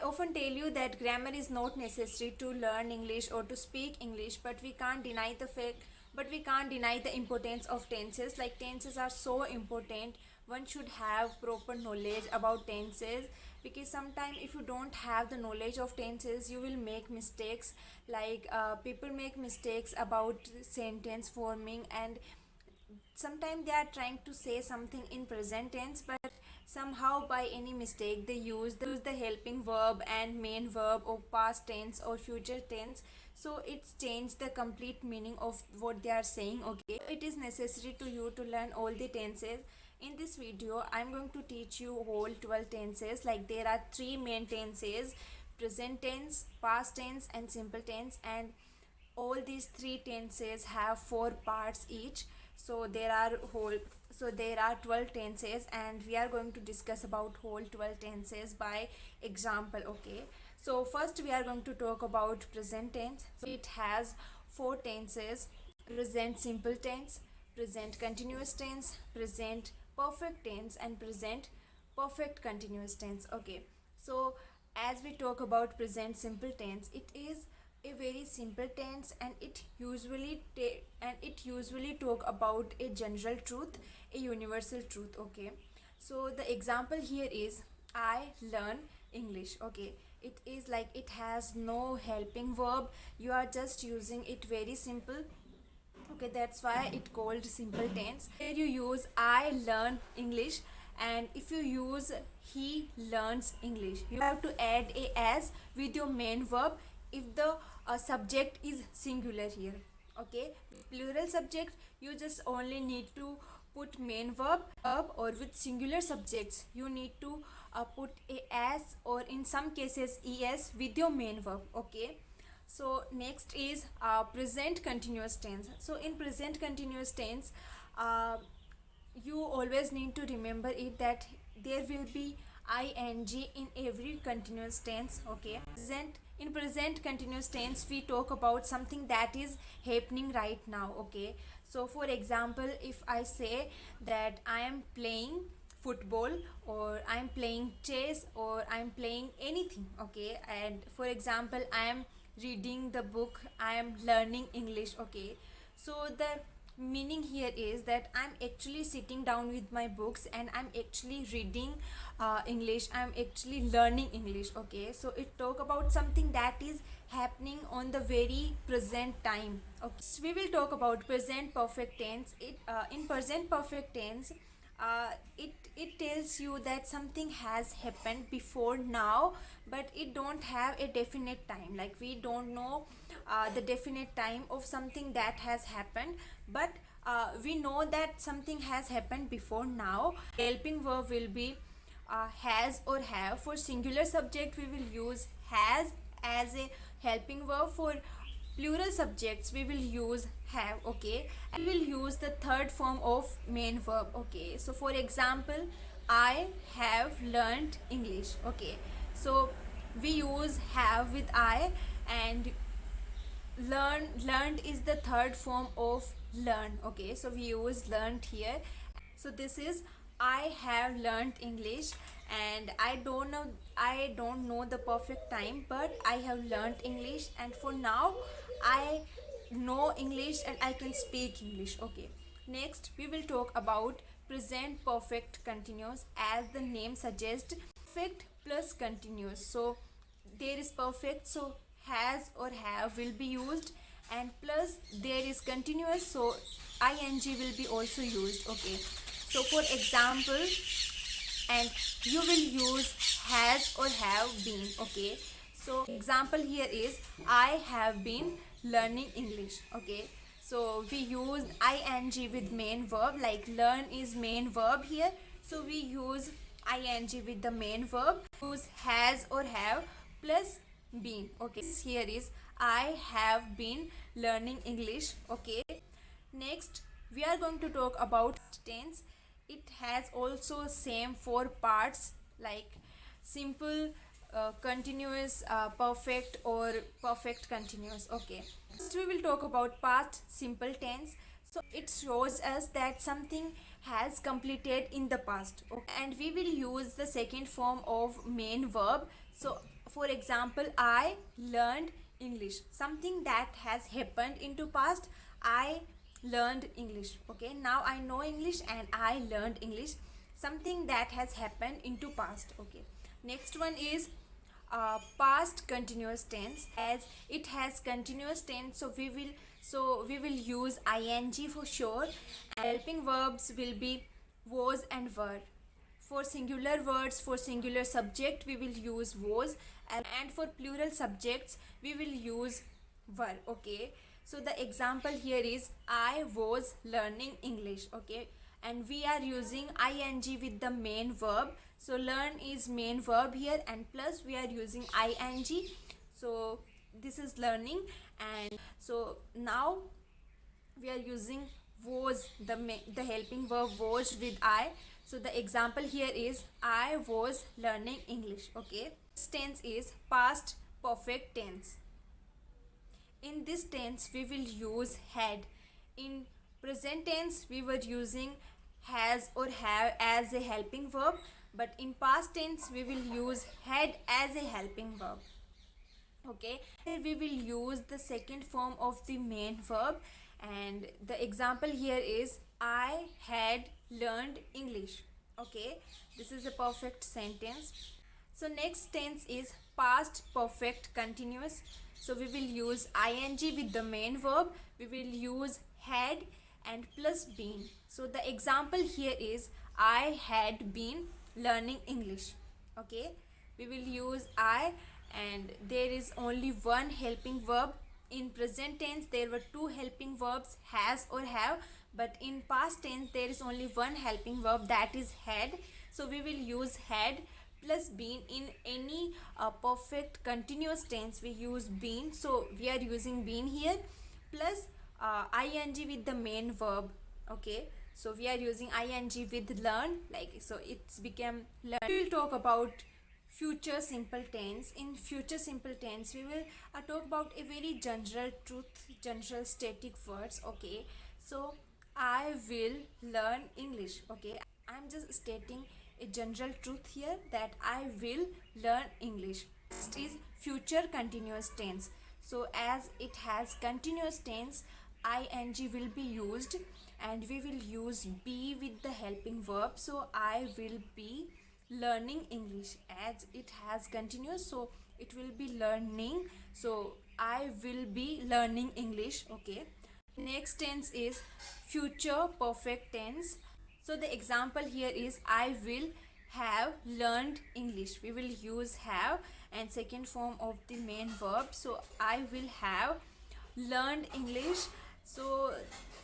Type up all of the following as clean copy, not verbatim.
often tell you that grammar is not necessary to learn English or to speak English, but we can't deny the fact, but we can't deny the importance of tenses. Like tenses are so important. One should have proper knowledge about tenses, because sometimes if you don't have the knowledge of tenses, you will make mistakes. Like people make mistakes about sentence forming, and sometimes they are trying to say something in present tense, but somehow by any mistake they use the helping verb and main verb, or past tense or future tense. So it's changed the complete meaning of what they are saying. Okay, it is necessary to you to learn all the tenses. In this video I'm going to teach you whole 12 tenses. Like there are three main tenses: present tense, past tense and simple tense. And all these three tenses have four parts each. So there are 12 tenses, and we are going to discuss about whole 12 tenses by example. Okay, so first we are going to talk about present tense. So it has four tenses: present simple tense, present continuous tense, present perfect tense and present perfect continuous tense. Okay, so as we talk about present simple tense, it is a very simple tense, and it usually talk about a general truth, a universal truth. Okay, so the example here is I learn English. Okay, it is like it has no helping verb, you are just using it very simple. Okay, that's why it called simple tense. Here you use I learn English, and if you use he learns English, you have to add a as with your main verb if the subject is singular here. Okay, plural subject you just only need to put main verb, or with singular subjects you need to put a as, or in some cases es with your main verb. Okay, so next is present continuous tense. So in present continuous tense, uh, you always need to remember it that there will be ing in every continuous tense. Okay, in present continuous tense we talk about something that is happening right now. Okay, so for example, if I say that I am playing football, or I'm playing chess, or I'm playing anything. Okay, and for example I am reading the book, I am learning English. Okay, so the meaning here is that I'm actually sitting down with my books and I'm actually reading English, I'm actually learning English. Okay, so it talk about something that is happening on the very present time. Okay, so we will talk about present perfect tense. In present perfect tense, it tells you that something has happened before now, but it don't have a definite time. Like we don't know the definite time of something that has happened, but we know that something has happened before now. Helping verb will be has or have. For singular subject we will use has as a helping verb. For plural subjects we will use have. Okay, and we will use the third form of main verb. Okay, so for example, I have learned English. Okay, so we use have with I, and learned is the third form of learn. Okay, so we use learned here. So this is I have learned English, and I don't know the perfect time, but I have learned English, and for now I know English and I can speak English. Okay, next we will talk about present perfect continuous. As the name suggests, perfect plus continuous. So there is perfect, so has or have will be used, and plus there is continuous, so ing will be also used. Okay, so for example, and you will use has or have been. Okay, so example here is I have been learning English. Okay, so we use ing with main verb, like learn is main verb here, so we use ing with the main verb, use has or have plus been. Okay, here is I have been learning English. Okay, next we are going to talk about tense. It has also same four parts, like simple, continuous, perfect or perfect continuous. Okay, next we will talk about past simple tense. So it shows us that something has completed in the past. Okay, and we will use the second form of main verb. So For example, I learned English, something that has happened into past. I learned English. Okay, now I know English and I learned English, something that has happened into past. Okay, next one is past continuous tense. As it has continuous tense, so we will use ing for sure, and helping verbs will be was and were. For singular words, for singular subject, we will use was, and for plural subjects, we will use were. Okay, so the example here is I was learning English. Okay, and we are using ing with the main verb. So learn is main verb here, and plus we are using ing. So this is learning, and so now we are using was, the helping verb was with I. So the example here is I was learning English. Okay, this tense is past perfect tense. In this tense we will use had. In present tense we were using has or have as a helping verb, but in past tense we will use had as a helping verb. Okay, here we will use the second form of the main verb, and the example here is I had learned English. Okay, this is a perfect sentence. So next tense is past perfect continuous. So we will use ing with the main verb. We will use had and plus been. So the example here is I had been learning English. Okay, we will use I, and there is only one helping verb. In present tense there were two helping verbs, has or have, but in past tense there is only one helping verb, that is had. So we will use had plus been. In any perfect continuous tense we use been, so we are using been here, plus ing with the main verb. Okay, so we are using ing with learn, like, so it's become learn. We will talk about future simple tense. In future simple tense we will talk about a very general truth, general static words. Okay, so I will learn English. Okay, I'm just stating a general truth here that I will learn English. Next is future continuous tense. So as it has continuous tense, ing will be used, and we will use be with the helping verb. So I will be learning English. As it has continuous, so it will be learning. So I will be learning English. Okay, next tense is future perfect tense. So the example here is I will have learned English. We will use have and second form of the main verb. So I will have learned English. So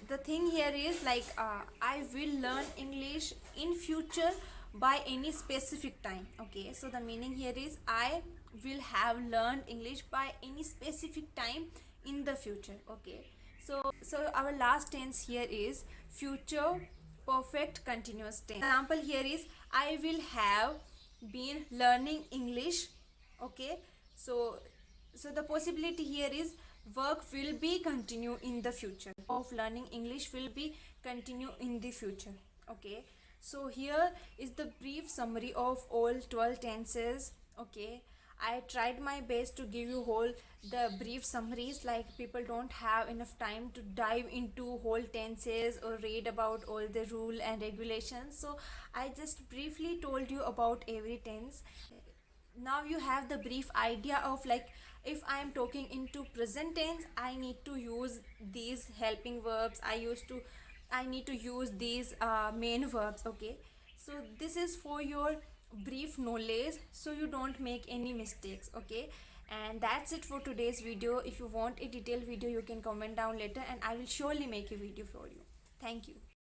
the thing here is like I will learn English in future by any specific time. Okay, so the meaning here is I will have learned English by any specific time in the future. Okay, so our last tense here is future perfect continuous tense. Example here is I will have been learning English. Okay, so the possibility here is work will be continue in the future, of learning English will be continue in the future. Okay, so here is the brief summary of all 12 tenses. Okay, I tried my best to give you whole the brief summaries, like people don't have enough time to dive into whole tenses or read about all the rule and regulations, so I just briefly told you about every tense. Now you have the brief idea of, like, if I am talking into present tense, I need to use these helping verbs, I need to use these main verbs. Okay, so this is for your brief knowledge, so you don't make any mistakes. Okay, and that's it for today's video. If you want a detailed video, you can comment down later and I will surely make a video for you. Thank you.